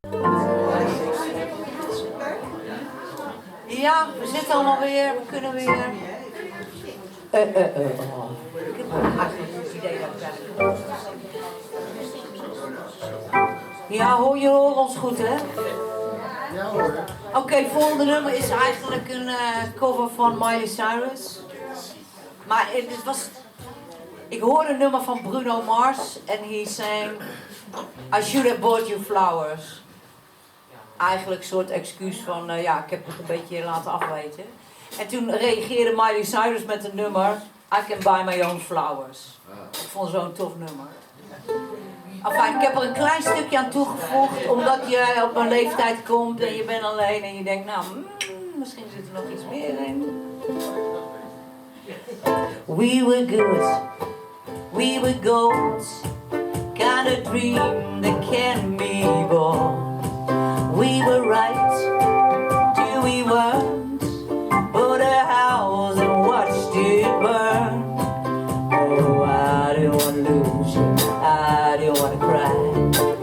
Ja, we zitten allemaal weer, we kunnen weer. Ik heb eigenlijk het idee dat ik ja, hoor ons goed, hè? Ja hoor. Oké, volgende nummer is eigenlijk een cover van Miley Cyrus. Maar het was... Ik hoorde een nummer van Bruno Mars en hij sang I should have bought you flowers. Eigenlijk een soort excuus van, ja, ik heb het een beetje laten afweten. En toen reageerde Miley Cyrus met een nummer, I can buy my own flowers. Ik vond zo'n tof nummer. Enfin, ik heb er een klein stukje aan toegevoegd, omdat je op een leeftijd komt en je bent alleen en je denkt, nou, misschien zit er nog iets meer in. We were good, we were gold, kind of dream that can be born. We were right till we weren't, bought a house and watched it burn. Oh, I didn't want to lose you, I didn't want to cry.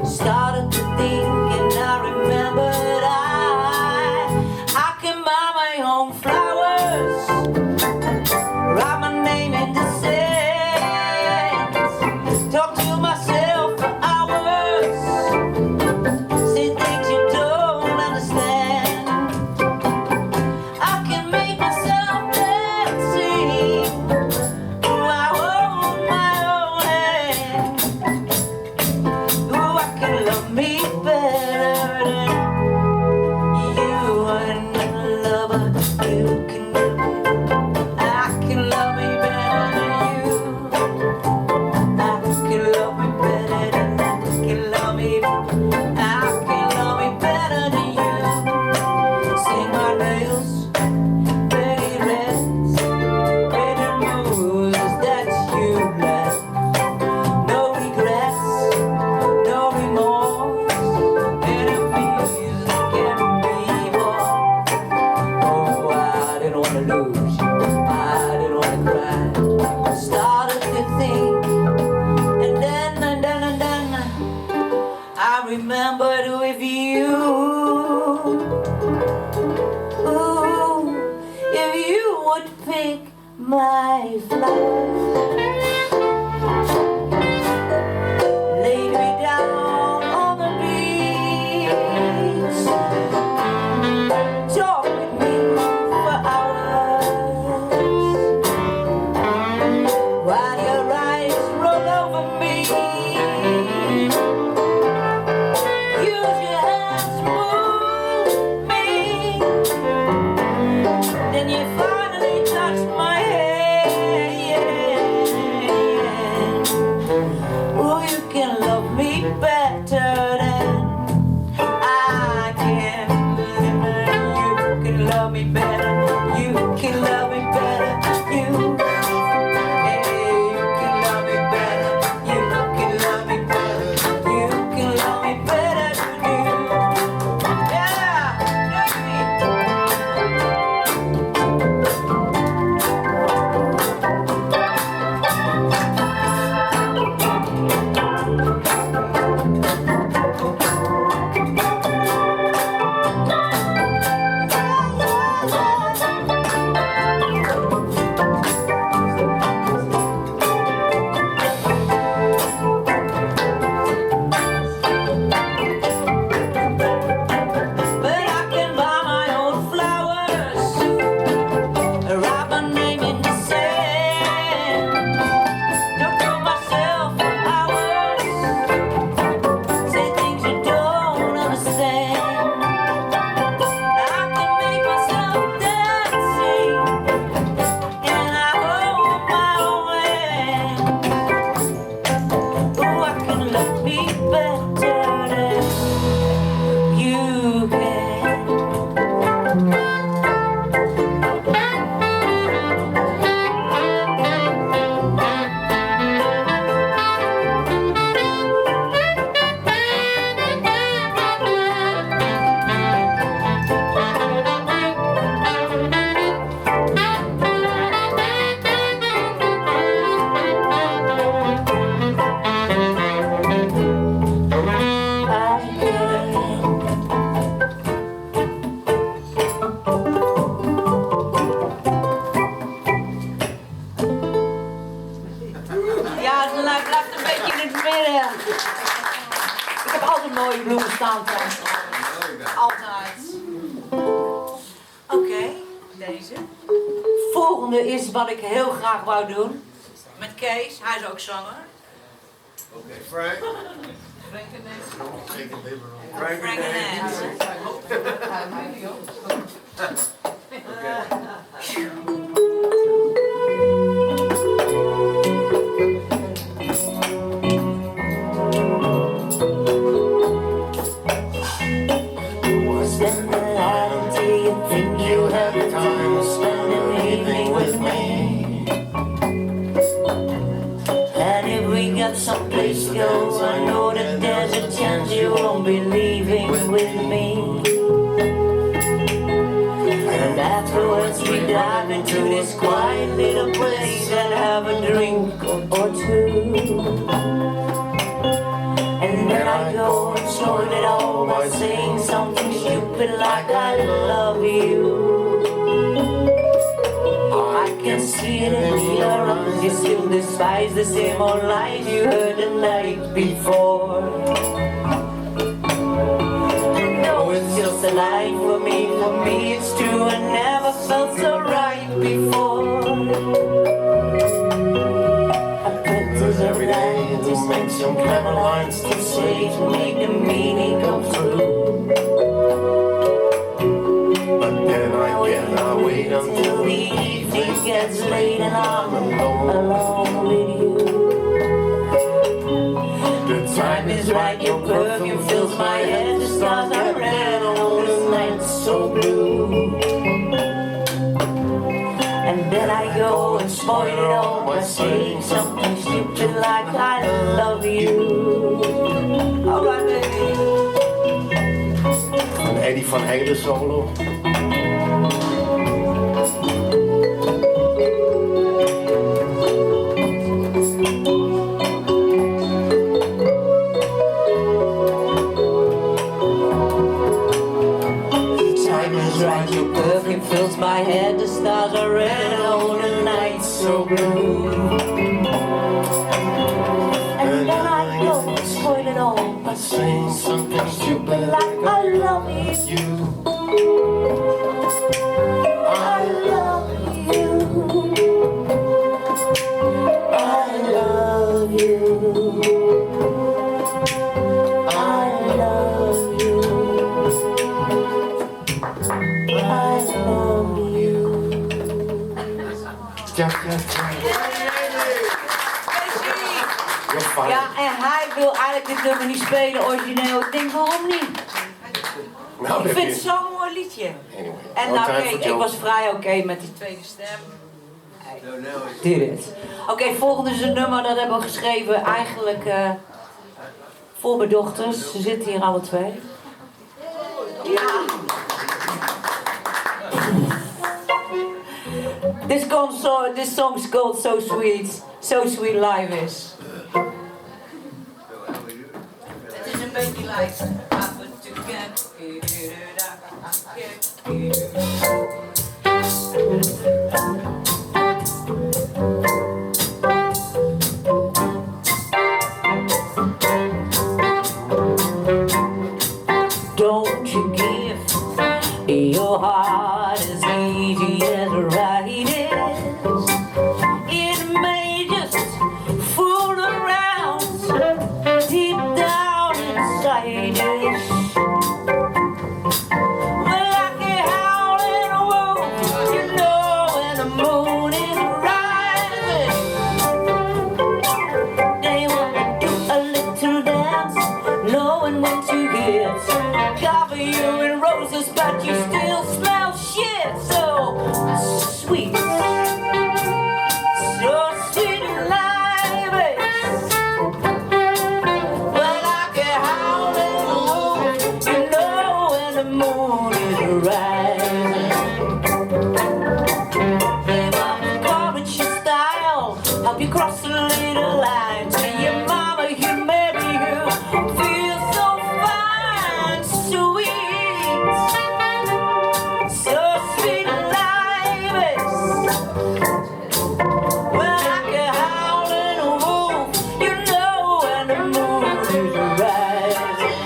Started to think and I remembered I can buy my own flowers, write my name in the sand, talk to myself for hours, say things you don't understand. I can make myself dancing, oh, I hold my own hand. Oh, I can love me better than you, and lover you can do. I can love me better than you. I can love me better than I can love me. I can love me better than you. Sing my nails, pretty reds, pretty moves that you left. No regrets, no remorse, enemies that can be born. Oh, I didn't want to lose you, I didn't want to cry. Started to think, and then I remembered with you. Ooh, if you would pick my flowers, laid me down on the beach, talk with me for hours, while your eyes roll over me. Use your hands, move me. Then you finally touch my hand. Oh, you can love me back. staan thuis. Altijd. Oké, deze. Volgende is wat ik heel graag wou doen. Met Kees, hij is ook zanger. Oké, Frank. Frank en Frank Frank en Nancy. Spend the night until you think you have the time to spend an evening with me. And if we got someplace to go, I know that there's a chance you won't be leaving with me. And afterwards we dive into this quiet little place and have a drink or two. And then I go and spoil it all by saying something stupid like I love you. I can see it in your eyes, you still despise the same old lies you heard the night before. And no, it's just a lie for me it's true, I never felt so right before. Every day, just make some clever lines to say to make the meaning come through. But then I wait until the evening gets late and I'm alone with you. The time is right, your perfume fills my head, the stars are red on the night so blue. And then I go and spoil it all by saying something stupid like I love you. Alright baby. Van Eddie van Helen solo. Right, your perfume fills my head, the stars are red on the night so blue. And then I go and spoil it all by saying something stupid like I love you. I love you. I love you. I love you. I love you. Ja, en hij wil eigenlijk dit nummer niet spelen origineel. Ik denk, waarom niet? Nou, Ik vind het zo'n mooi liedje. Anyway, En nou, kijk, ik was vrij oké met die tweede stem. Did it. Oké, volgende is een nummer dat hebben we geschreven eigenlijk voor mijn dochters. Ze zitten hier alle twee. Ja. This song's called So Sweet Life Is. Het is een beetje light. Don't you give your heart as easy as writing is. It may just fool around deep down inside it. Well, like a howling wolf, you know when the moon is rising. They wanna do a little dance, knowing when to hit. Cover you in roses, but you still smell shit. So sweet, so sweet life is. Well, like a howling wolf, you know when the moon is rising. They want to encourage your style, help you cross the little line. Tell your mama you marry you, feel so fine, sweet. So sweet life is. Well, like a howling wolf, you know when the moon is rising.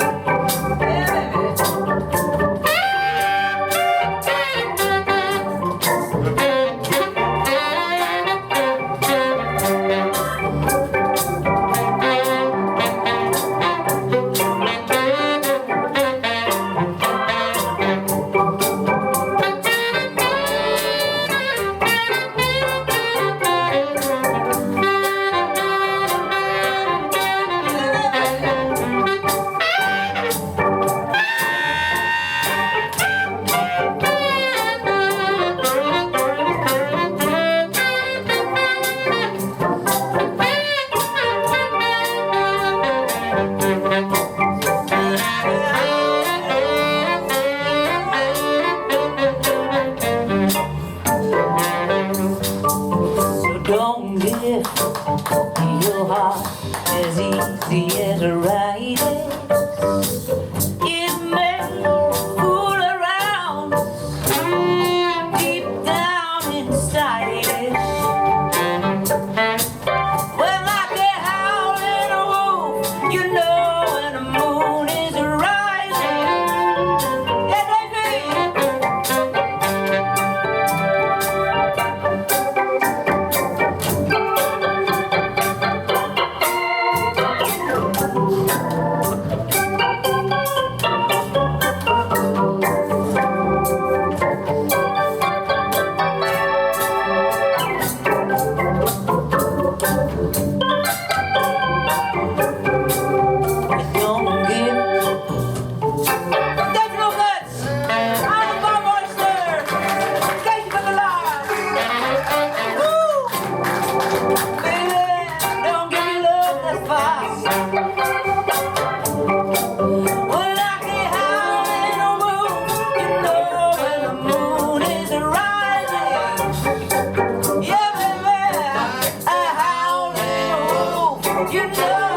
You know